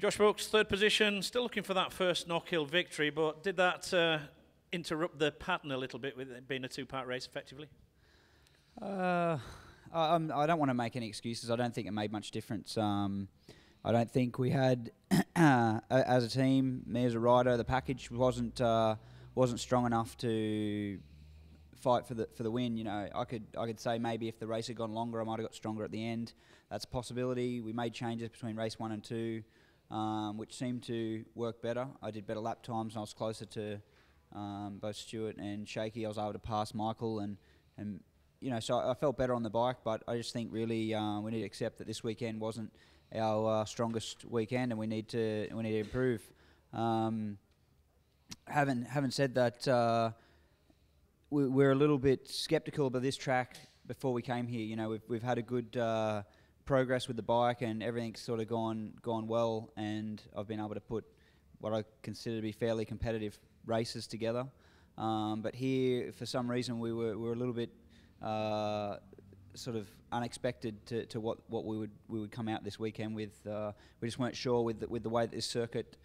Josh Brooks, third position, still looking for that first Knockhill victory, but did that interrupt the pattern a little bit with it being a two-part race effectively? I don't want to make any excuses. I don't think it made much difference. I don't think we had, as a team, me as a rider, the package wasn't strong enough to fight for the win. You know, I could say maybe if the race had gone longer, I might have got stronger at the end. That's a possibility. We made changes between race 1 and 2, which seemed to work better. I did better lap times, and I was closer to both Stuart and Shaky. I was able to pass Michael, and you know, so I felt better on the bike. But I just think really we need to accept that this weekend wasn't our strongest weekend, and we need to improve. Having said that, we're a little bit sceptical about this track before we came here. You know, we've had a good progress with the bike, and everything's sort of gone well, and I've been able to put what I consider to be fairly competitive races together. But here, for some reason, we were a little bit sort of unexpected to what we would come out this weekend with. We just weren't sure with the way that this circuit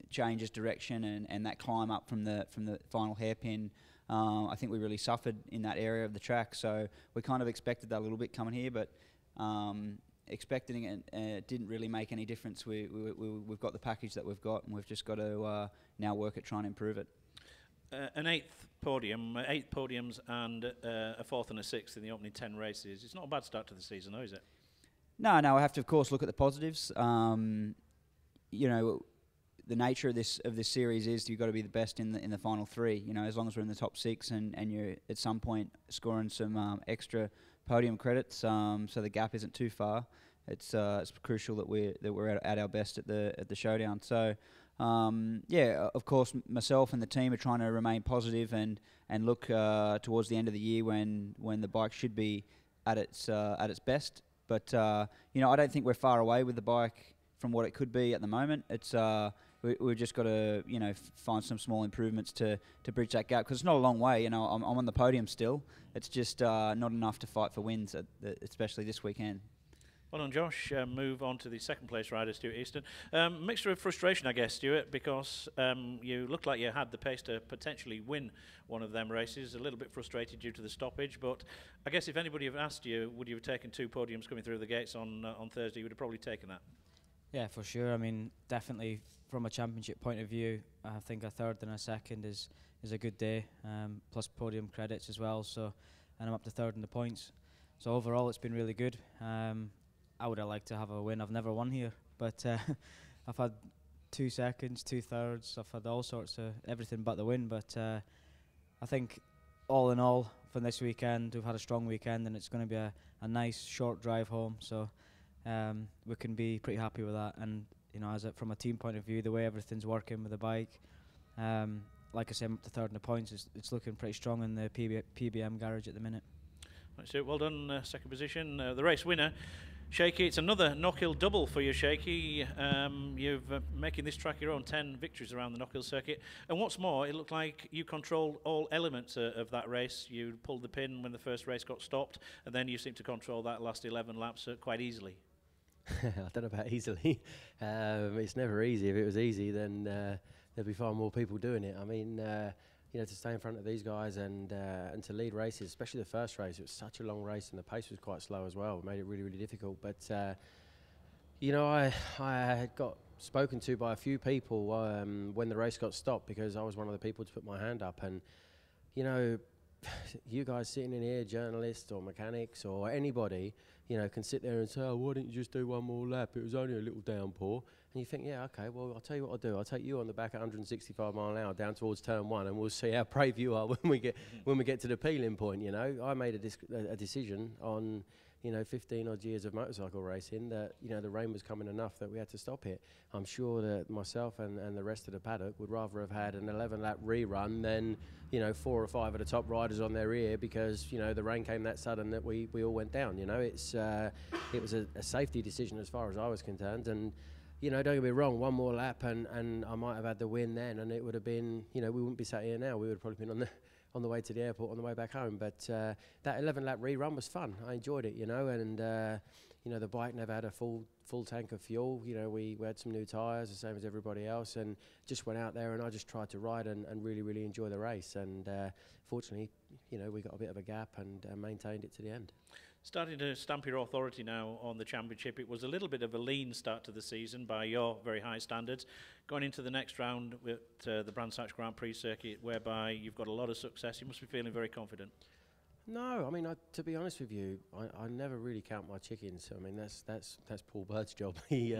changes direction and that climb up from the final hairpin. I think we really suffered in that area of the track, so we kind of expected that a little bit coming here, but expecting it didn't really make any difference. We've got the package that we've got, and we've just got to now work at trying to improve it. An eighth podium, 8 podiums, and a 4th and a 6th in the opening 10 races. It's not a bad start to the season, though, is it? No, I have to, of course, look at the positives. You know, the nature of this series is you've got to be the best in the final 3. You know, as long as we're in the top 6 and you're at some point scoring some extra podium credits, so the gap isn't too far. It's crucial that we're at our best at the showdown. So. Yeah, of course, myself and the team are trying to remain positive and look towards the end of the year when the bike should be at its best. But you know, I don't think we're far away with the bike from what it could be at the moment. It's we've just got to find some small improvements to bridge that gap, because it's not a long way. You know, I'm on the podium still. It's just not enough to fight for wins, especially this weekend. Well done, Josh. Move on to the second place rider, Stuart Easton. Mixture of frustration, I guess, Stuart, because you looked like you had the pace to potentially win one of them races. A little bit frustrated due to the stoppage, but I guess if anybody had asked you, would you have taken 2 podiums coming through the gates on Thursday, you would have probably taken that. Yeah, for sure. I mean, definitely from a championship point of view, I think a 3rd and a 2nd is a good day, plus podium credits as well. So, and I'm up to 3rd in the points. So overall, it's been really good. I would have liked to have a win. I've never won here, but I've had 2 2nds, 2 3rds. I've had all sorts of everything but the win. But I think all in all, for this weekend, we've had a strong weekend, and it's going to be a nice short drive home. So we can be pretty happy with that. And you know, from a team point of view, the way everything's working with the bike, like I said, I'm up to 3rd in the points. It's looking pretty strong in the PBM garage at the minute. Right, so well done, second position. The race winner, Shaky. It's another Knockhill double for you, Shaky. You've making this track your own, 10 victories around the Knockhill circuit. And what's more, it looked like you controlled all elements of that race. You pulled the pin when the first race got stopped, and then you seemed to control that last 11 laps quite easily. I don't know about easily. It's never easy. If it was easy, then there'd be far more people doing it. I mean, you know, to stay in front of these guys and to lead races, especially the first race, it was such a long race and the pace was quite slow as well. It made it really, really difficult. But you know, I had got spoken to by a few people when the race got stopped, because I was one of the people to put my hand up. And you know, you guys sitting in here, journalists or mechanics or anybody, you know, can sit there and say, oh, why didn't you just do one more lap? It was only a little downpour. And you think, yeah, okay, well, I'll tell you what I'll do. I'll take you on the back at 165 mile an hour down towards turn 1, and we'll see how brave you are when we get to the peeling point, you know. I made a decision on, you know, 15 odd years of motorcycle racing that, you know, the rain was coming enough that we had to stop it. I'm sure that myself and the rest of the paddock would rather have had an 11 lap rerun than, you know, 4 or 5 of the top riders on their ear, because, you know, the rain came that sudden that we all went down, you know. It was a safety decision as far as I was concerned. And you know, don't get me wrong, one more lap and I might have had the win then, and it would have been, you know, we wouldn't be sat here now. We would have probably been on the way to the airport, on the way back home. But that 11 lap rerun was fun. I enjoyed it, you know, and you know, the bike never had a full tank of fuel. You know, we had some new tyres, the same as everybody else, and just went out there and I just tried to ride and really enjoy the race. And fortunately, you know, we got a bit of a gap and maintained it to the end. Starting to stamp your authority now on the championship. It was a little bit of a lean start to the season by your very high standards. Going into the next round with the Brands Hatch Grand Prix circuit, whereby you've got a lot of success, you must be feeling very confident. No, I mean, to be honest with you, I never really count my chickens. I mean, that's Paul Bird's job. He,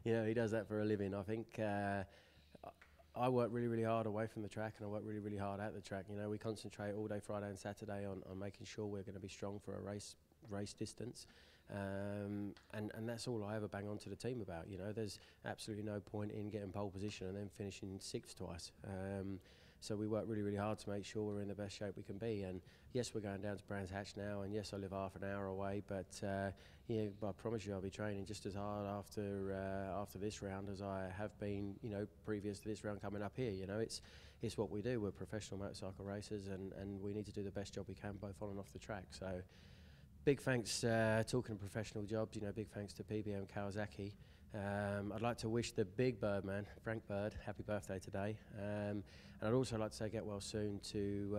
you know, he does that for a living. I think I work really hard away from the track, and I work really hard at the track. You know, we concentrate all day Friday and Saturday on making sure we're going to be strong for a race distance, and that's all I ever bang on to the team about. You know, there's absolutely no point in getting pole position and then finishing sixth twice. So we work really hard to make sure we're in the best shape we can be. And yes, we're going down to Brands Hatch now, and yes, I live half an hour away, but yeah, I promise you I'll be training just as hard after this round as I have been, you know, previous to this round coming up here. You know, it's what we do. We're professional motorcycle racers, and we need to do the best job we can both on and off the track. So big thanks, talking of professional jobs, you know, big thanks to PBM Kawasaki. I'd like to wish the big bird man, Frank Bird, happy birthday today. And I'd also like to say get well soon to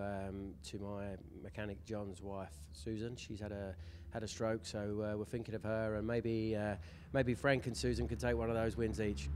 my mechanic John's wife, Susan. She's had a stroke, so we're thinking of her, and maybe Frank and Susan could take one of those wins each.